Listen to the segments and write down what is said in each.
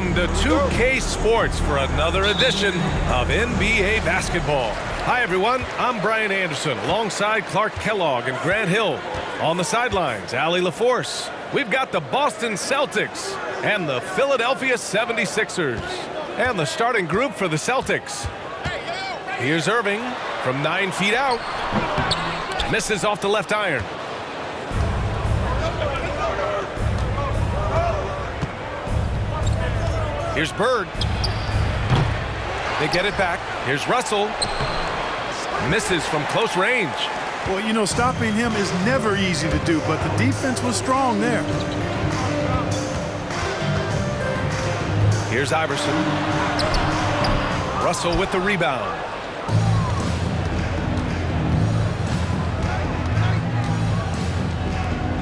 Welcome to 2K Sports for another edition of NBA basketball. Hi, everyone. I'm Brian Anderson alongside Clark Kellogg and Grant Hill. On the sidelines, Allie LaForce. We've got the Boston Celtics and the Philadelphia 76's. And the starting group for the Celtics. Here's Irving from 9 feet out. Misses off the left iron. Here's Bird. They get it back. Here's Russell. Misses from close range. Well, you know, stopping him is never easy to do, but the defense was strong there. Here's Iverson. Russell with the rebound.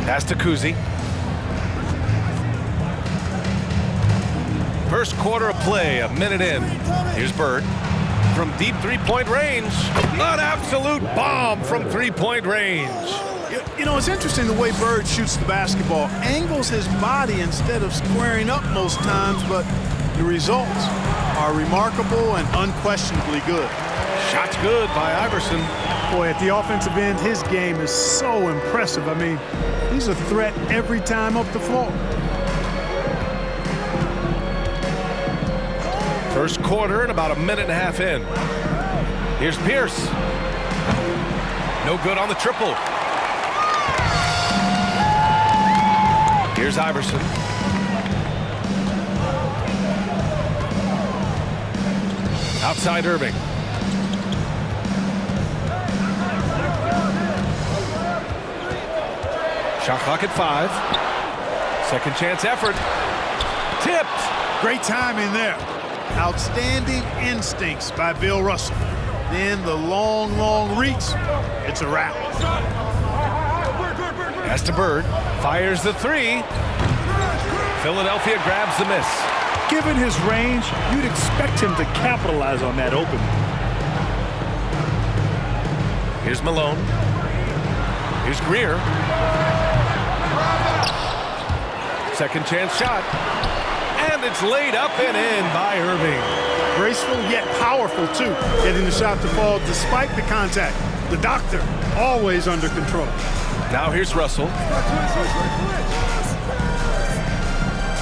Pass to Kuzi. First quarter of play, a minute in. Here's Bird. From deep three-point range. An absolute bomb from three-point range. You know, it's interesting the way Bird shoots the basketball. Angles his body instead of squaring up most times, but the results are remarkable and unquestionably good. Shot's good by Iverson. Boy, at the offensive end, his game is so impressive. I mean, he's a threat every time up the floor. First quarter and about a minute and a half in. Here's Pierce. No good on the triple. Here's Iverson. Outside Irving. Shot clock at 5. Second chance effort. Tipped. Great timing there. Outstanding instincts by Bill Russell. Then the long reach. It's a wrap. Pass to Bird. Fires the three. Philadelphia grabs the miss. Given his range, you'd expect him to capitalize on that opening. Here's Malone. Here's Greer. Second chance shot. And it's laid up and in by Irving. Graceful yet powerful, too. Getting the shot to fall despite the contact. The doctor, always under control. Now here's Russell.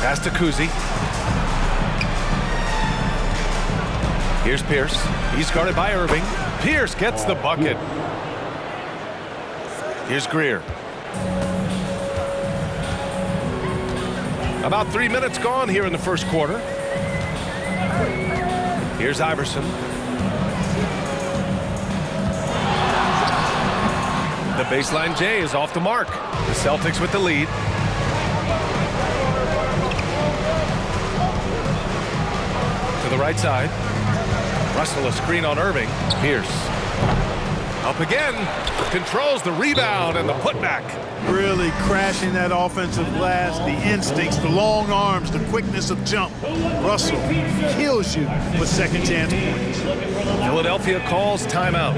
Pass to Kuzi. Here's Pierce. He's guarded by Irving. Pierce gets the bucket. Here's Greer. About 3 minutes gone here in the first quarter. Here's Iverson. The baseline J is off the mark. The Celtics with the lead. To the right side. Russell a screen on Irving. Pierce. Up again. Controls the rebound and the putback. Really crashing that offensive glass. The instincts, the long arms, the quickness of jump. Russell kills you with second chance points. Philadelphia calls timeout.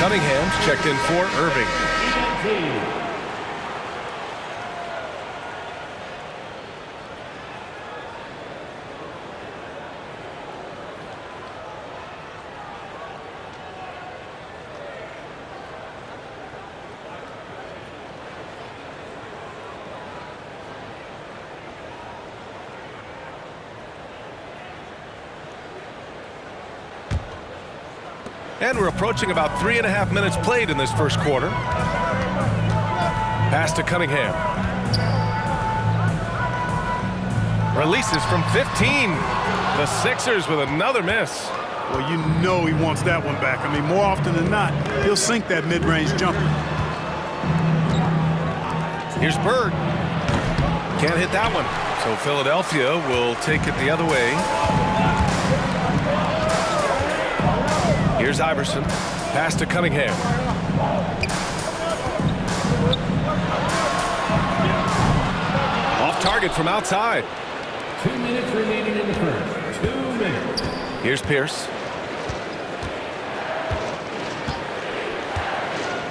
Cunningham's checked in for Irving. And we're approaching about 3.5 minutes played in this first quarter. Pass to Cunningham. Releases from 15. The Sixers with another miss. Well, you know he wants that one back. I mean, more often than not, he'll sink that mid-range jumper. Here's Bird. Can't hit that one. So Philadelphia will take it the other way. Here's Iverson. Pass to Cunningham. Off target from outside. 2 minutes remaining in the first. 2 minutes. Here's Pierce.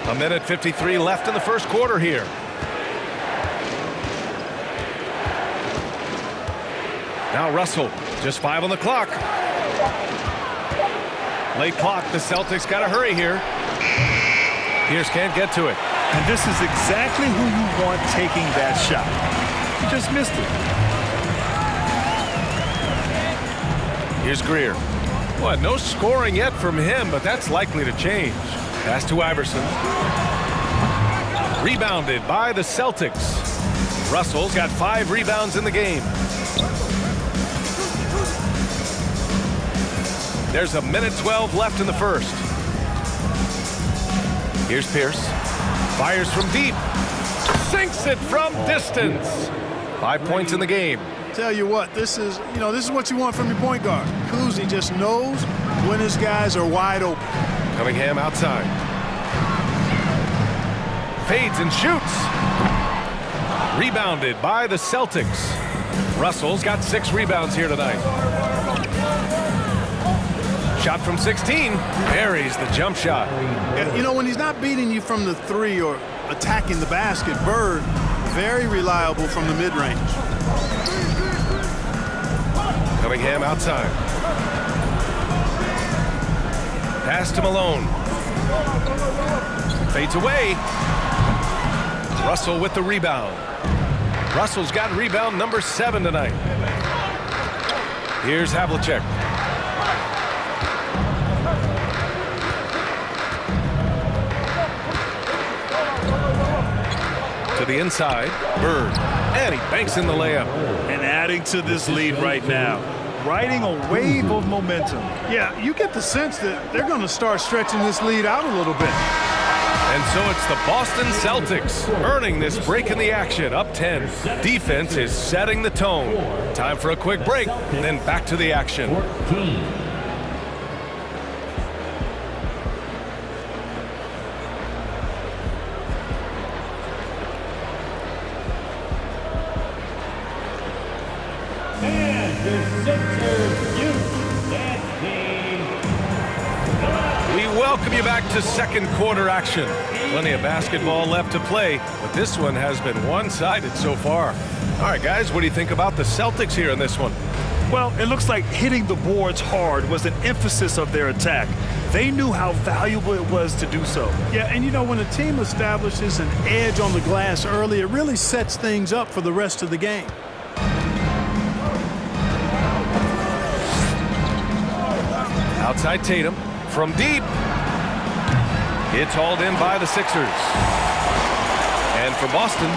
1:53 left in the first quarter here. Now Russell, just 5 on the clock. Late clock, the Celtics got to hurry here. Pierce can't get to it. And this is exactly who you want taking that shot. He just missed it. Here's Greer. Well, no scoring yet from him, but that's likely to change. Pass to Iverson. Rebounded by the Celtics. Russell's got 5 rebounds in the game. There's 1:12 left in the first. Here's Pierce. Fires from deep. Sinks it from distance. 5 points in the game. Tell you what, this is what you want from your point guard. Kuzi just knows when his guys are wide open. Cunningham outside. Fades and shoots. Rebounded by the Celtics. Russell's got 6 rebounds here tonight. Shot from 16. Buries the jump shot. Yeah, when he's not beating you from the 3 or attacking the basket, Bird, very reliable from the mid-range. Cunningham outside. Pass to Malone. Fades away. Russell with the rebound. Russell's got rebound number 7 tonight. Here's Havlicek. To the inside, Bird, and he banks in the layup. And adding to this lead right now, riding a wave of momentum. Yeah, you get the sense that they're going to start stretching this lead out a little bit. And so it's the Boston Celtics earning this break in the action, up 10. Defense is setting the tone. Time for a quick break, then back to the action. 14. Welcome you back to second quarter action. Plenty of basketball left to play, but this one has been one-sided so far. All right, guys, what do you think about the Celtics here in this one? Well, it looks like hitting the boards hard was an emphasis of their attack. They knew how valuable it was to do so. Yeah, and when a team establishes an edge on the glass early, it really sets things up for the rest of the game. Outside Tatum from deep. It's hauled in by the Sixers. And for Boston,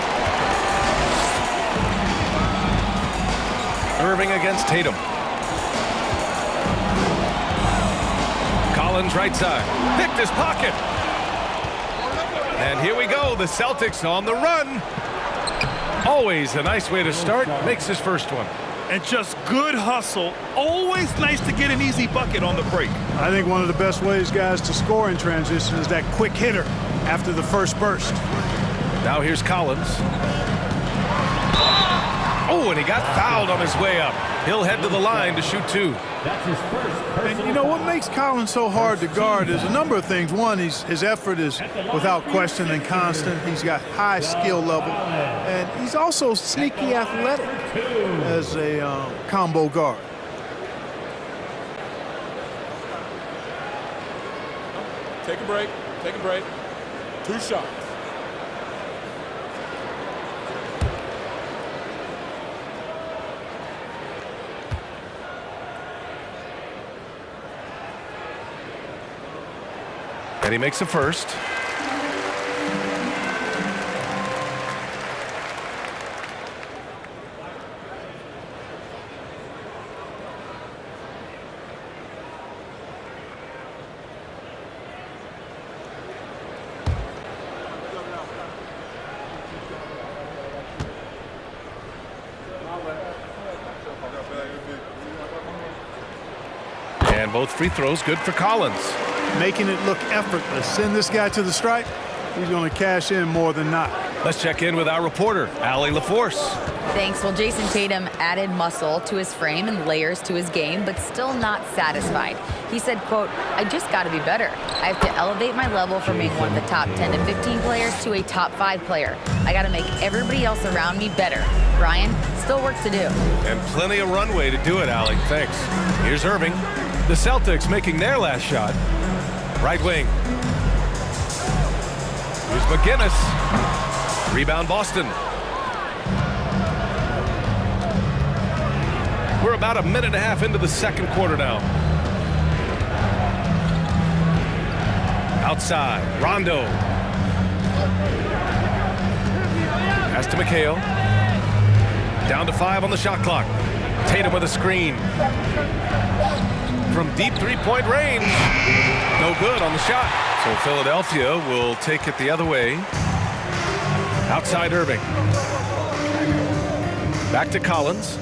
Irving against Tatum. Collins right side. Picked his pocket. And here we go. The Celtics on the run. Always a nice way to start. Makes his first one. And just good hustle. Always nice to get an easy bucket on the break. I think one of the best ways, guys, to score in transition is that quick hitter after the first burst. Now here's Collins. Oh, and he got fouled on his way up. He'll head to the line to shoot 2. That's his first. And what makes Collins so hard to guard is a number of things. One, his effort is without question and constant. He's got high skill level. And he's also sneaky athletic as a combo guard. Take a break. Take a break. 2 shots. And he makes a first. And both free throws good for Collins. Making it look effortless. Send this guy to the stripe. He's going to cash in more than not. Let's check in with our reporter, Allie LaForce. Thanks. Well, Jason Tatum added muscle to his frame and layers to his game, but still not satisfied. He said, quote, "I just got to be better. I have to elevate my level from being one of the top 10 to 15 players to a top 5 player. I got to make everybody else around me better." Brian, still work to do. And plenty of runway to do it, Allie. Thanks. Here's Irving. The Celtics making their last shot. Right wing. Here's McGinnis. Rebound Boston. We're about a minute and a half into the second quarter now. Outside, Rondo. Pass to McHale. Down to 5 on the shot clock. Tatum with a screen. From deep three-point range. No good on the shot. So Philadelphia will take it the other way. Outside Irving. Back to Collins.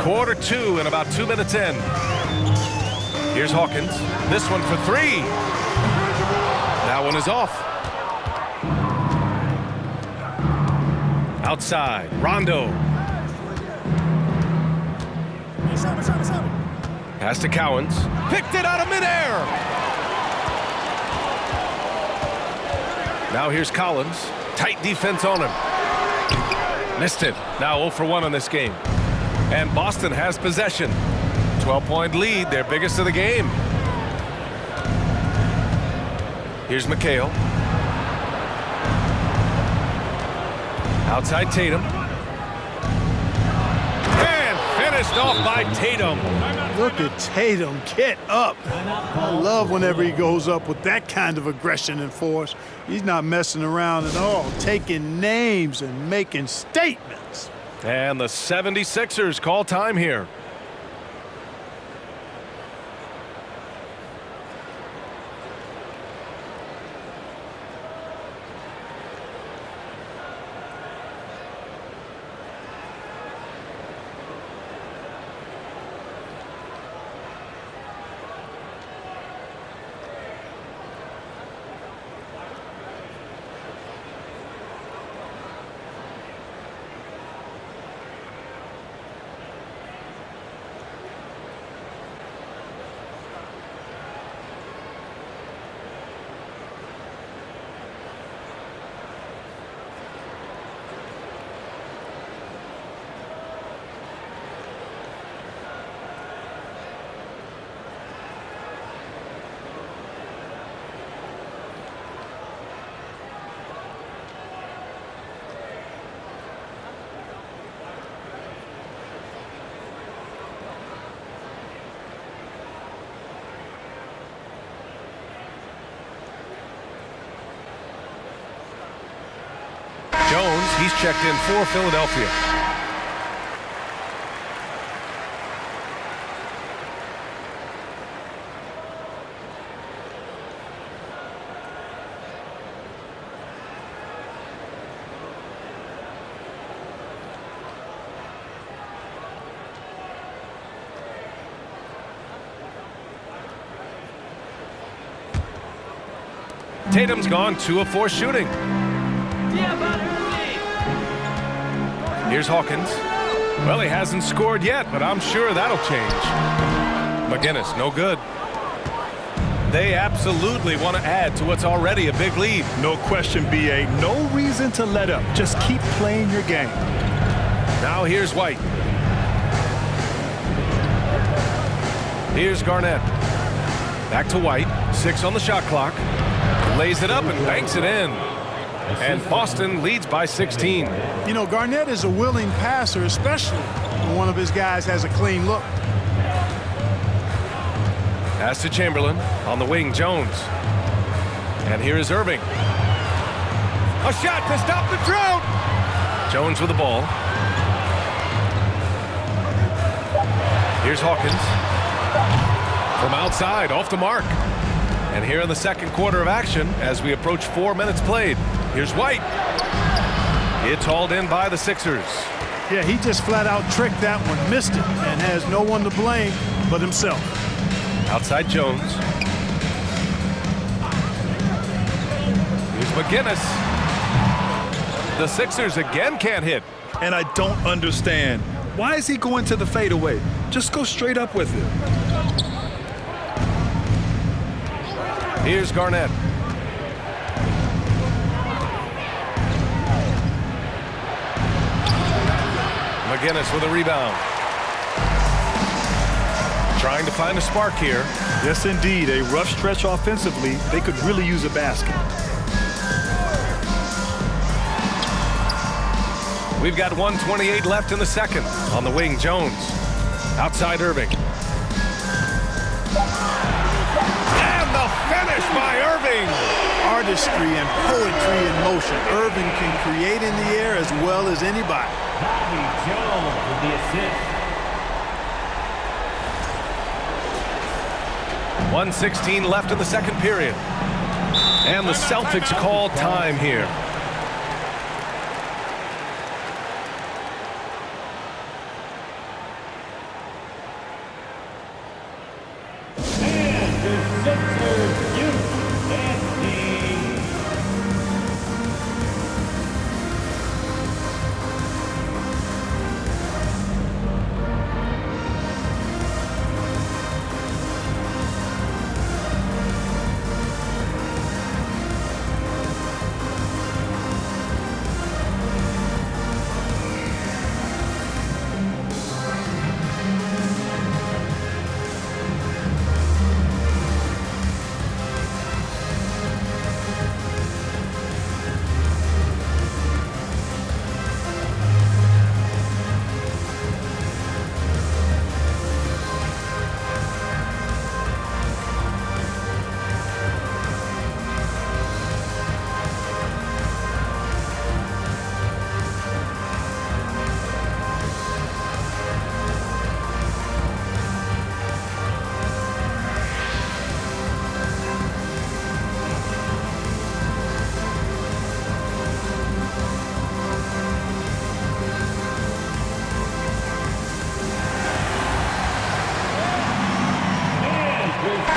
Quarter 2 and about 2 minutes in. Here's Hawkins. This one for 3. That one is off. Outside, Rondo. Pass to Cowens. Picked it out of midair. Now here's Collins. Tight defense on him. Missed it. Now 0 for 1 on this game. And Boston has possession. 12-point lead, their biggest of the game. Here's McHale. Outside Tatum. And finished off by Tatum. Look at Tatum get up. I love whenever he goes up with that kind of aggression and force. He's not messing around at all, taking names and making statements. And the 76ers call time here. Jones, he's checked in for Philadelphia. Tatum's gone 2 of 4 shooting. Here's Hawkins. Well, he hasn't scored yet, but I'm sure that'll change. McGinnis, no good. They absolutely want to add to what's already a big lead. No question, B.A. No reason to let up. Just keep playing your game. Now here's White. Here's Garnett. Back to White. 6 on the shot clock. Lays it up and banks it in. And Boston leads by 16. You know, Garnett is a willing passer, especially when one of his guys has a clean look. Pass to Chamberlain. On the wing, Jones. And here is Irving. A shot to stop the drought. Jones with the ball. Here's Hawkins. From outside, off the mark. And here in the second quarter of action, as we approach 4 minutes played, here's White. It's hauled in by the Sixers. Yeah, he just flat out tricked that one, missed it, and has no one to blame but himself. Outside Jones. Here's McGinnis. The Sixers again can't hit. And I don't understand. Why is he going to the fadeaway? Just go straight up with it. Here's Garnett. McGinnis with a rebound. Trying to find a spark here. Yes, indeed. A rough stretch offensively. They could really use a basket. We've got 1:28 left in the second. On the wing, Jones. Outside Irving. And the finish by Irving. Artistry and poetry in motion. Irving can create in the air as well as anybody. Jones with the assist. 1:16 left in the second period. And the Celtics call time here. And the Sixers youth dance team.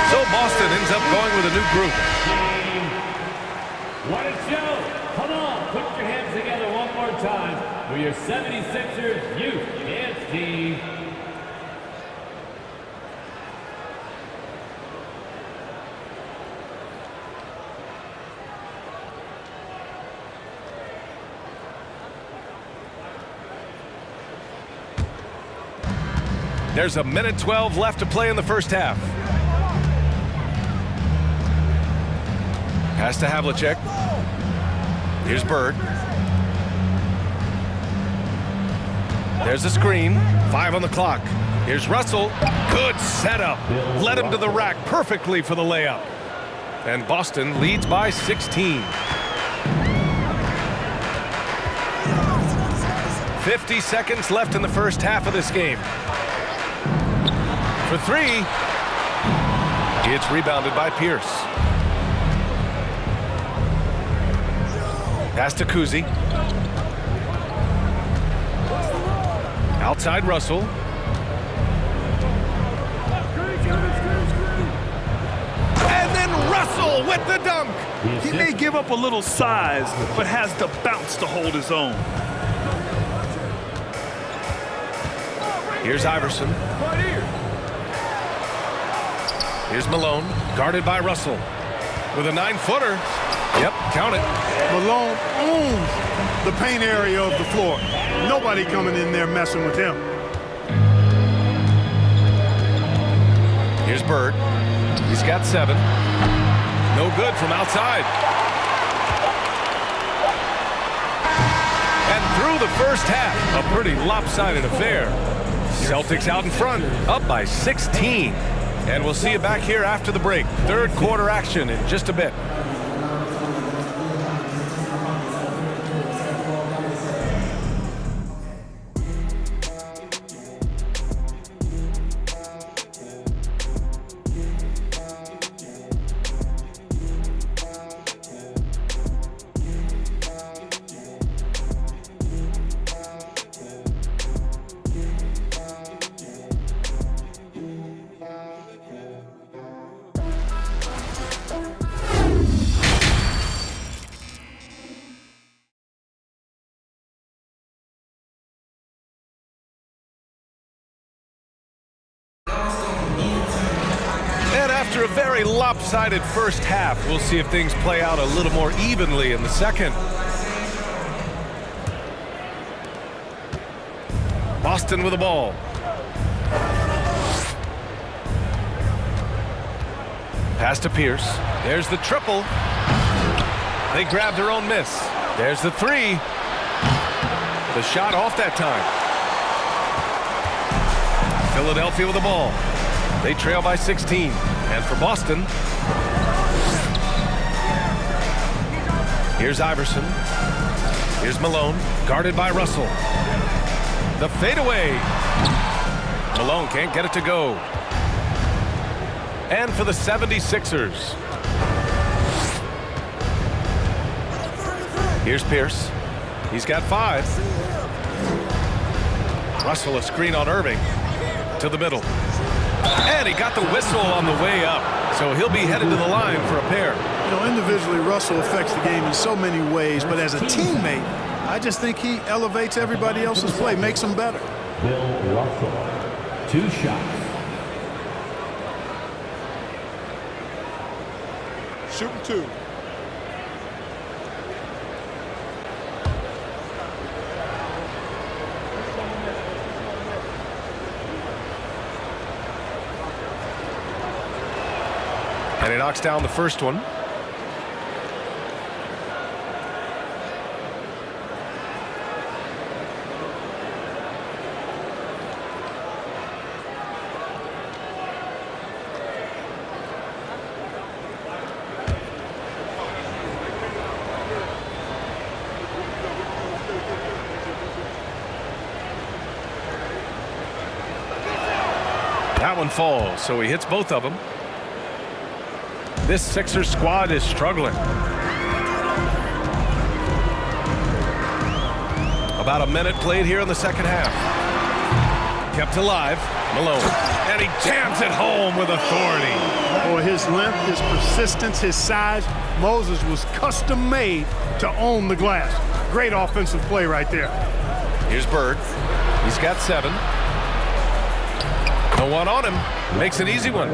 So Boston ends up going with a new group. What a show. Come on, put your hands together one more time for your 76ers youth dance team. There's a minute 12 left to play in the first half. Pass to Havlicek. Here's Bird. There's a screen. 5 on the clock. Here's Russell. Good setup. Led him to the rack perfectly for the layup. And Boston leads by 16. 50 seconds left in the first half of this game. For 3. It's rebounded by Pierce. Pass to Kuzi. Outside Russell. And then Russell with the dunk. He may give up a little size, but has the bounce to hold his own. Here's Iverson. Here's Malone, guarded by Russell. With a 9-footer. Yep, count it. Malone owns the paint area of the floor. Nobody coming in there messing with him. Here's Bird. He's got 7. No good from outside. And through the first half, a pretty lopsided affair. Celtics out in front, up by 16. And we'll see you back here after the break. Third quarter action in just a bit. After a very lopsided first half, we'll see if things play out a little more evenly in the second. Boston with the ball. Pass to Pierce. There's the triple. They grab their own miss. There's the three. The shot off that time. Philadelphia with the ball. They trail by 16. And for Boston, here's Iverson. Here's Malone, guarded by Russell. The fadeaway. Malone can't get it to go. And for the 76ers, here's Pierce. He's got 5. Russell, a screen on Irving. To the middle. And he got the whistle on the way up, so he'll be headed to the line for a pair. You know, individually, Russell affects the game in so many ways, but as a teammate, I just think he elevates everybody else's play, makes them better. Bill Russell, 2 shots. Shooting 2. And he knocks down the first one. That one falls, so he hits both of them. This Sixers squad is struggling. About a minute played here in the second half. Kept alive, Malone. And he jams it home with authority. Boy, his length, his persistence, his size. Moses was custom made to own the glass. Great offensive play right there. Here's Bird. He's got 7. No one on him. Makes an easy one.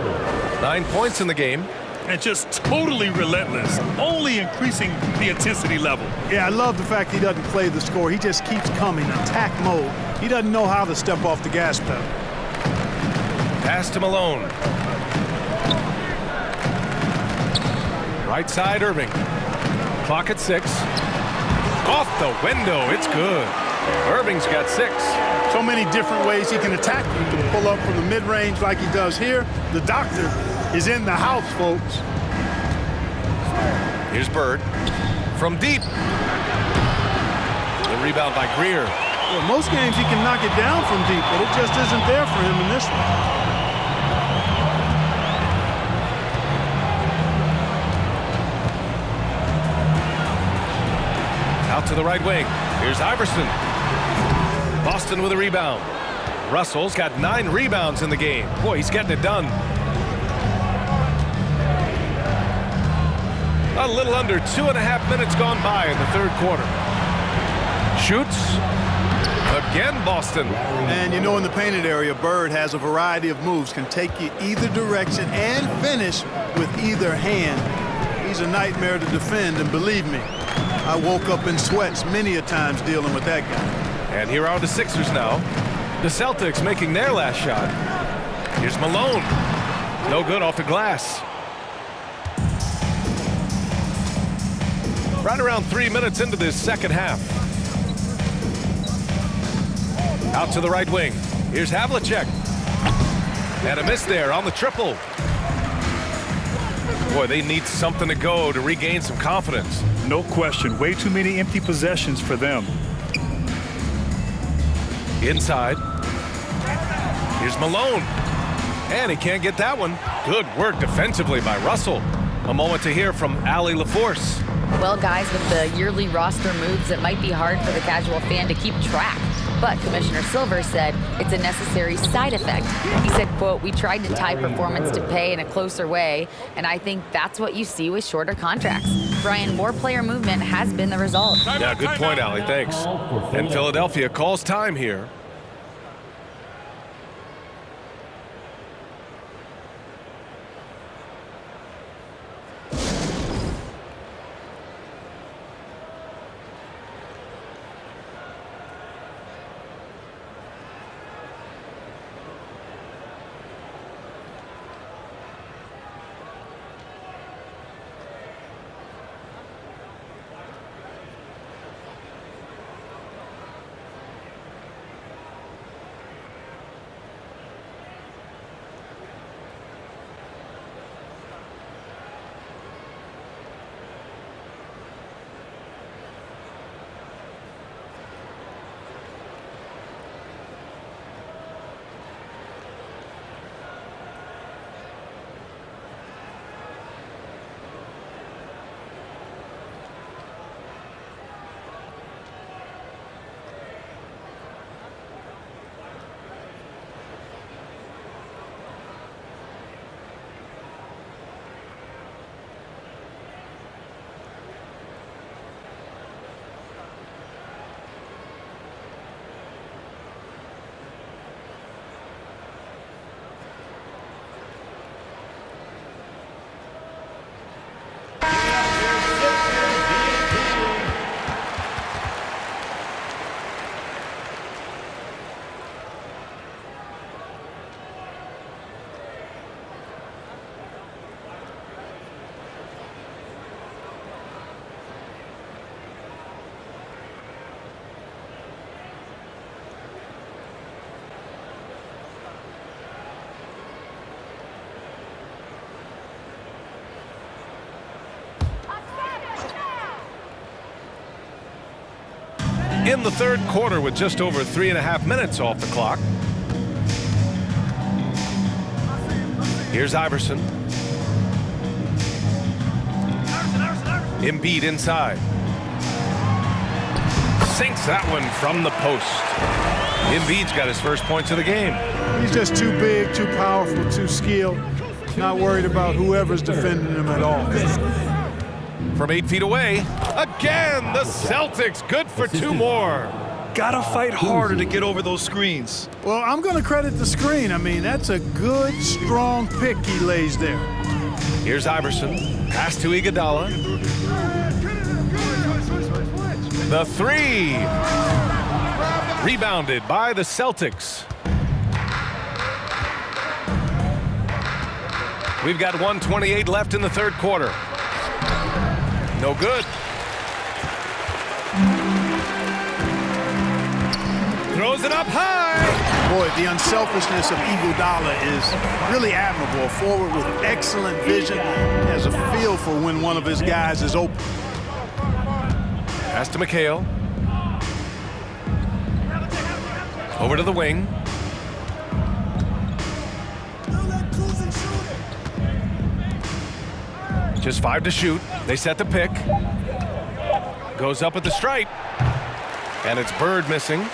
9 points in the game. And just totally relentless, only increasing the intensity level. Yeah, I love the fact he doesn't play the score. He just keeps coming, attack mode. He doesn't know how to step off the gas pedal. Pass to Malone. Right side, Irving. Clock at 6. Off the window, it's good. Irving's got 6. So many different ways he can attack. You can pull up from the mid-range like he does here. The doctor is in the house, folks. Here's Bird. From deep. The rebound by Greer. Well, most games he can knock it down from deep, but it just isn't there for him in this one. Out to the right wing. Here's Iverson. Boston with a rebound. Russell's got 9 rebounds in the game. Boy, he's getting it done. A little under 2.5 minutes gone by in the third quarter. Shoots. Again, Boston. And you know, in the painted area, Bird has a variety of moves, can take you either direction and finish with either hand. He's a nightmare to defend, and believe me, I woke up in sweats many a times dealing with that guy. And here are the Sixers now. The Celtics making their last shot. Here's Malone. No good off the glass. Right around 3 minutes into this second half. Out to the right wing. Here's Havlicek. And a miss there on the triple. Boy, they need something to go to regain some confidence. No question. Way too many empty possessions for them. Inside. Here's Malone. And he can't get that one. Good work defensively by Russell. A moment to hear from Allie LaForce. Well, guys, with the yearly roster moves, it might be hard for the casual fan to keep track. But Commissioner Silver said it's a necessary side effect. He said, quote, "We tried to tie performance to pay in a closer way, and I think that's what you see with shorter contracts." Brian, more player movement has been the result. Yeah, good point, Allie. Thanks. And Philadelphia calls time here. In the third quarter with just over 3.5 minutes off the clock. Here's Iverson. Embiid inside. Sinks that one from the post. Embiid's got his first points of the game. He's just too big, too powerful, too skilled. Not worried about whoever's defending him at all. From 8 feet away, again, the Celtics good for 2 more. Gotta fight harder to get over those screens. Well, I'm going to credit the screen. I mean, that's a good, strong pick he lays there. Here's Iverson. Pass to Iguodala. The 3. Rebounded by the Celtics. We've got 1:28 left in the third quarter. No good. Throws it up high. Boy, the unselfishness of Iguodala is really admirable. A forward with excellent vision. He has a feel for when one of his guys is open. Pass to McHale. Over to the wing. Just 5 to shoot. They set the pick. Goes up at the stripe. And it's Bird missing.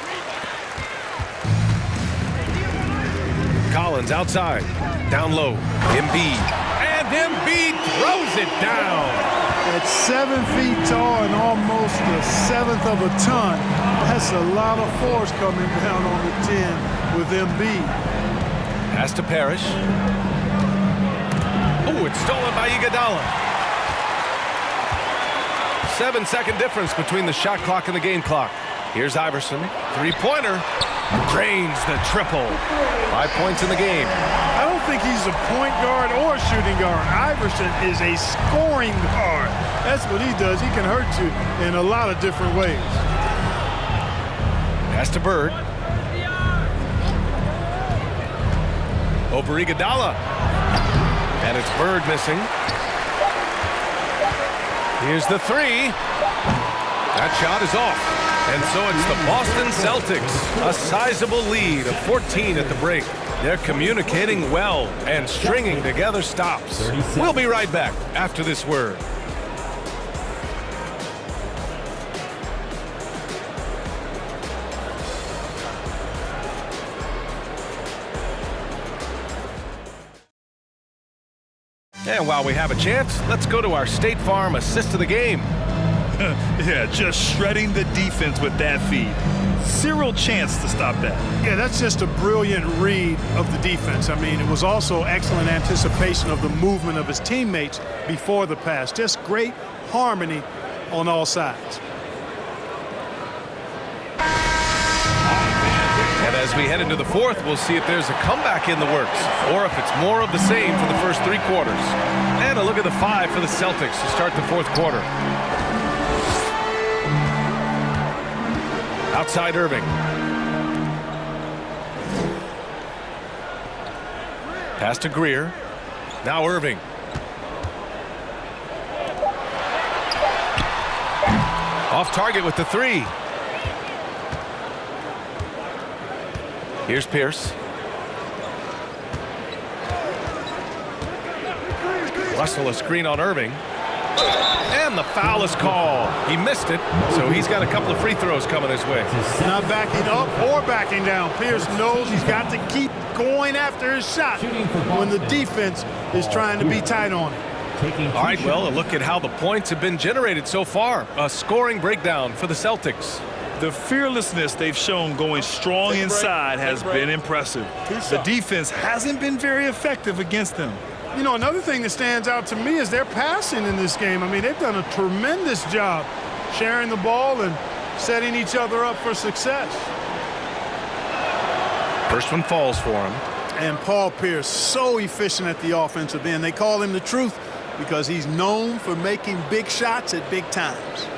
Collins outside. Down low. Embiid. And Embiid throws it down. At 7 feet tall and almost a seventh of a ton, that's a lot of force coming down on the 10 with Embiid. Pass to Parrish. Oh, it's stolen by Iguodala. 7-second difference between the shot clock and the game clock. Here's Iverson. 3-pointer. Drains the triple. 5 points in the game. I don't think he's a point guard or a shooting guard. Iverson is a scoring guard. That's what he does. He can hurt you in a lot of different ways. Pass to Bird. over Iguodala. And it's Bird missing. Here's the three. That shot is off. And so it's the Boston Celtics. A sizable lead of 14 at the break. They're communicating well and stringing together stops. We'll be right back after this word. And while we have a chance, let's go to our State Farm assist of the game. Yeah, just shredding the defense with that feed. Zero chance to stop that. Yeah, that's just a brilliant read of the defense. I mean, it was also excellent anticipation of the movement of his teammates before the pass. Just great harmony on all sides. And as we head into the fourth, we'll see if there's a comeback in the works or if it's more of the same for the first three quarters. And a look at the five for the Celtics to start the fourth quarter. Outside Irving. Pass to Greer. Now Irving. Off target with the three. Here's Pierce. Russell a screen on Irving. And the foul is called. He missed it, so he's got a couple of free throws coming his way. Not backing up or backing down. Pierce knows he's got to keep going after his shot when the defense is trying to be tight on him. All right, well, a look at how the points have been generated so far. A scoring breakdown for the Celtics. The fearlessness they've shown going strong inside has been impressive. The defense hasn't been very effective against them. You know, another thing that stands out to me is their passing in this game. I mean, they've done a tremendous job sharing the ball and setting each other up for success. First one falls for him. And Paul Pierce, so efficient at the offensive end. They call him the truth because he's known for making big shots at big times.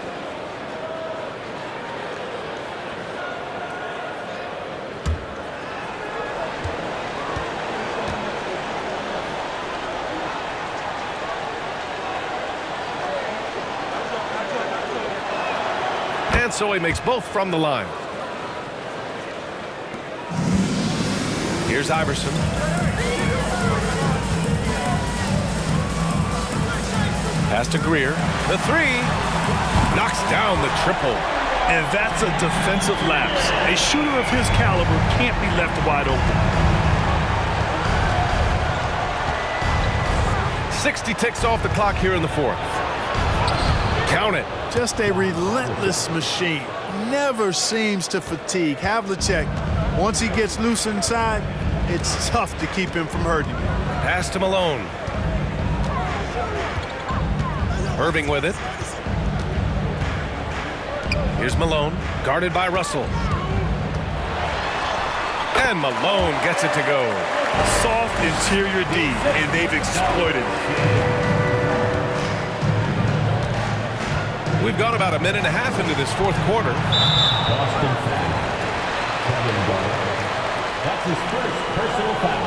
And so he makes both from the line. Here's Iverson. Pass to Greer. The three. Knocks down the triple. And that's a defensive lapse. A shooter of his caliber can't be left wide open. 60 ticks off the clock here in the fourth. Count it. Just a relentless machine. Never seems to fatigue. Havlicek, once he gets loose inside, it's tough to keep him from hurting him. Pass to Malone. Irving with it. Here's Malone, guarded by Russell. And Malone gets it to go. Soft interior D, and they've exploited it. We've gone about a minute and a half into this fourth quarter. Boston foul. That's his first personal foul.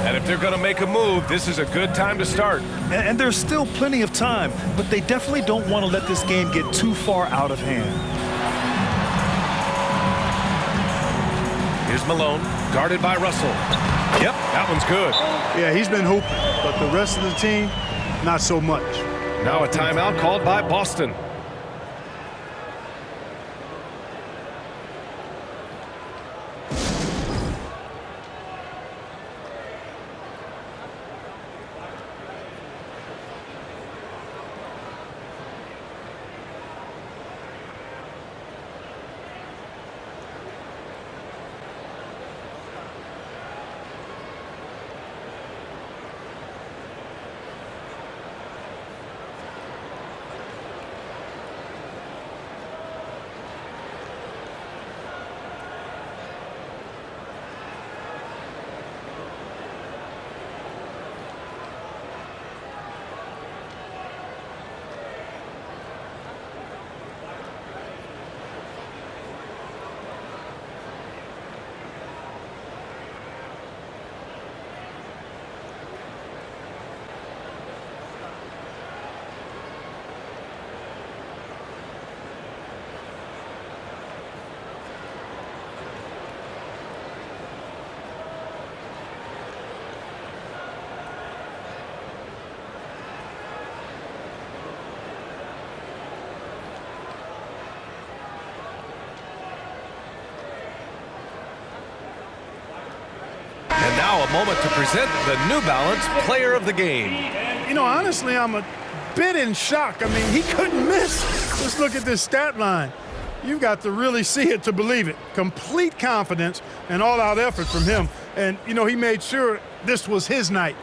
And if they're going to make a move, this is a good time to start. And there's still plenty of time, but they definitely don't want to let this game get too far out of hand. Here's Malone, guarded by Russell. Yep, that one's good. Yeah, he's been hooping, but the rest of the team, not so much. Now a timeout called by Boston. moment to present the New Balance Player of the Game. You know, honestly, I'm a bit in shock. I mean, he couldn't miss. Just look at this stat line. You've got to really see it to believe it. Complete confidence and all-out effort from him. And, you know, he made sure this was his night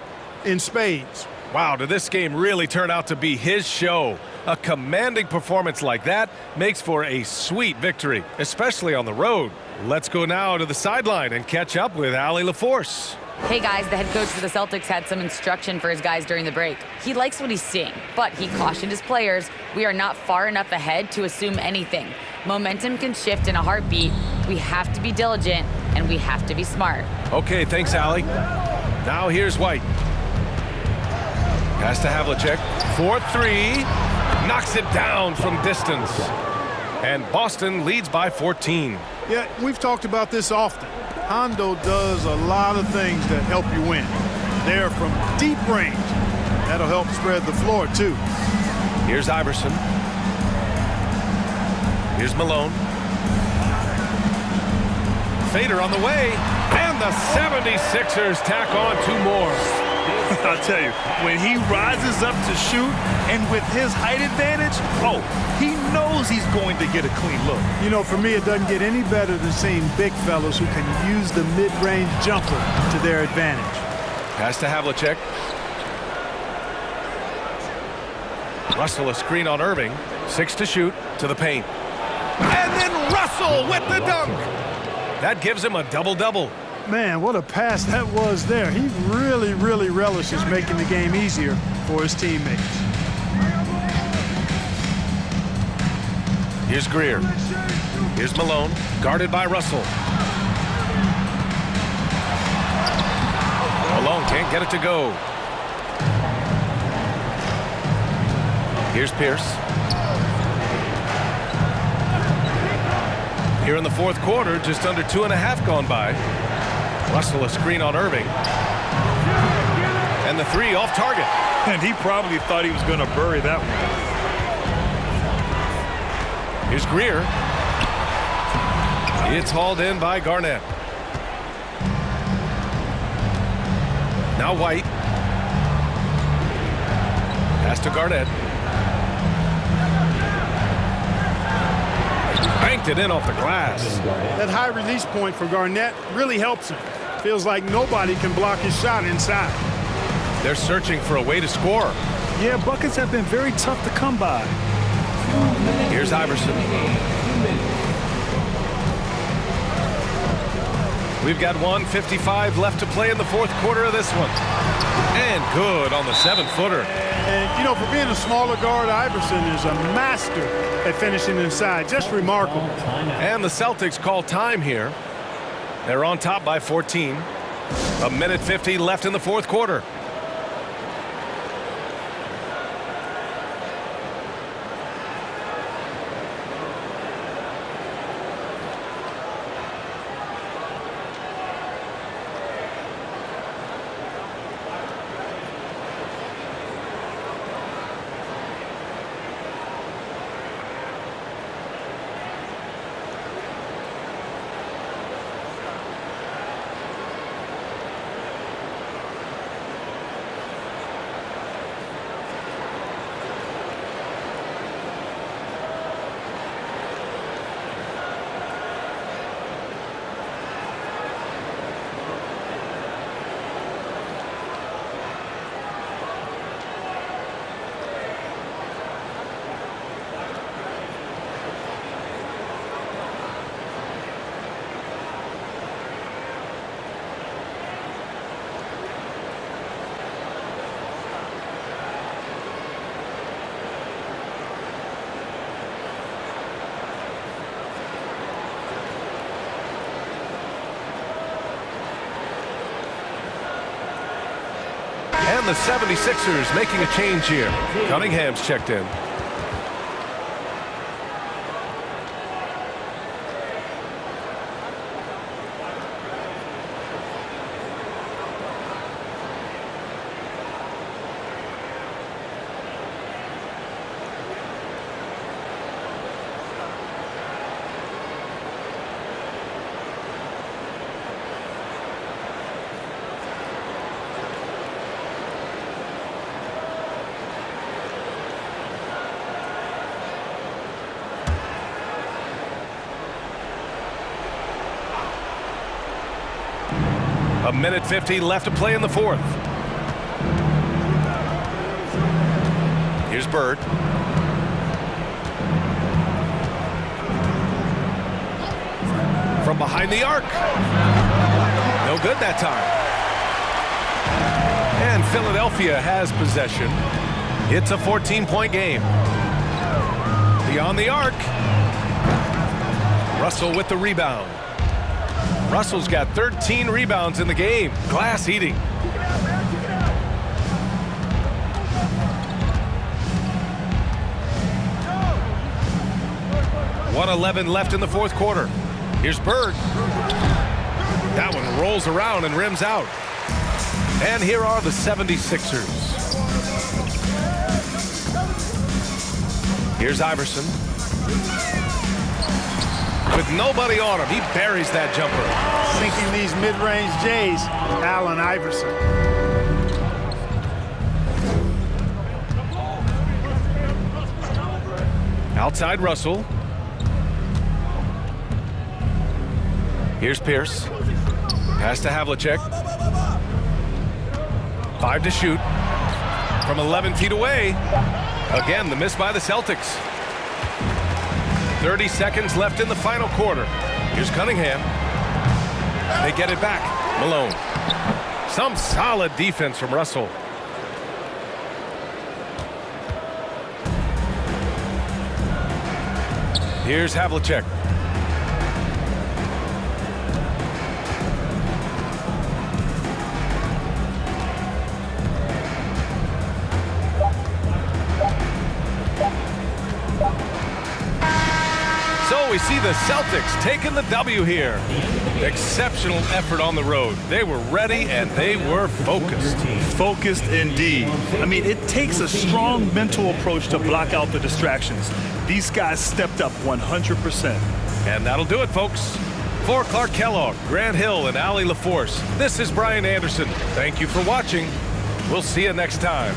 in spades. Wow, did this game really turn out to be his show? A commanding performance like that makes for a sweet victory, especially on the road. Let's go now to the sideline and catch up with Allie LaForce. Hey guys, the head coach for the Celtics had some instruction for his guys during the break. He likes what he's seeing, but he cautioned his players, we are not far enough ahead to assume anything. Momentum can shift in a heartbeat. We have to be diligent, and we have to be smart. Okay, thanks, Allie. Now here's White. Pass to Havlicek. 4-3. Knocks it down from distance. And Boston leads by 14. Yeah, we've talked about this often. Hondo does a lot of things that help you win. They're from deep range. That'll help spread the floor, too. Here's Iverson. Here's Malone. Fader on the way. And the 76ers tack on 2 more. I'll tell you, when he rises up to shoot and with his height advantage, oh, he knows he's going to get a clean look. You know, for me, it doesn't get any better than seeing big fellas who can use the mid-range jumper to their advantage. Pass to Havlicek. Russell a screen on Irving. 6 to shoot to the paint. And then Russell with the dunk. That gives him a double-double. Man, what a pass that was there. He really, really relishes making the game easier for his teammates. Here's Greer. Here's Malone, guarded by Russell. Malone can't get it to go. Here's Pierce. Here in the 4th quarter, just under 2.5 gone by. Russell a screen on Irving. And the 3 off target. And he probably thought he was going to bury that one. Here's Greer. It's hauled in by Garnett. Now White. Pass to Garnett. Banked it in off the glass. That high release point for Garnett really helps him. Feels like nobody can block his shot inside. They're searching for a way to score. Yeah, buckets have been very tough to come by. Here's Iverson. We've got 1:55 left to play in the 4th quarter of this one. And good on the 7-footer. And, you know, for being a smaller guard, Iverson is a master at finishing inside. Just remarkable. And the Celtics call time here. They're on top by 14. 1:50 left in the 4th quarter. And the 76ers making a change here. Cunningham's checked in. A minute 50 left to play in the fourth. Here's Bird. From behind the arc. No good that time. And Philadelphia has possession. It's a 14-point game. Beyond the arc. Russell with the rebound. Russell's got 13 rebounds in the game. Glass eating. .111 left in the fourth quarter. Here's Bird. That one rolls around and rims out. And here are the 76ers. Here's Iverson. With nobody on him, he buries that jumper. Sinking these mid-range J's, Allen Iverson. Outside Russell. Here's Pierce. Pass to Havlicek. 5 to shoot. From 11 feet away. Again, the miss by the Celtics. 30 seconds left in the final quarter. Here's Cunningham. They get it back. Malone. Some solid defense from Russell. Here's Havlicek. So we see the Celtics taking the W here. Exceptional effort on the road. They were ready and they were focused. Focused indeed. I mean, it takes a strong mental approach to block out the distractions. These guys stepped up 100%. And that'll do it, folks. For Clark Kellogg, Grant Hill, and Allie LaForce, this is Brian Anderson. Thank you for watching. We'll see you next time.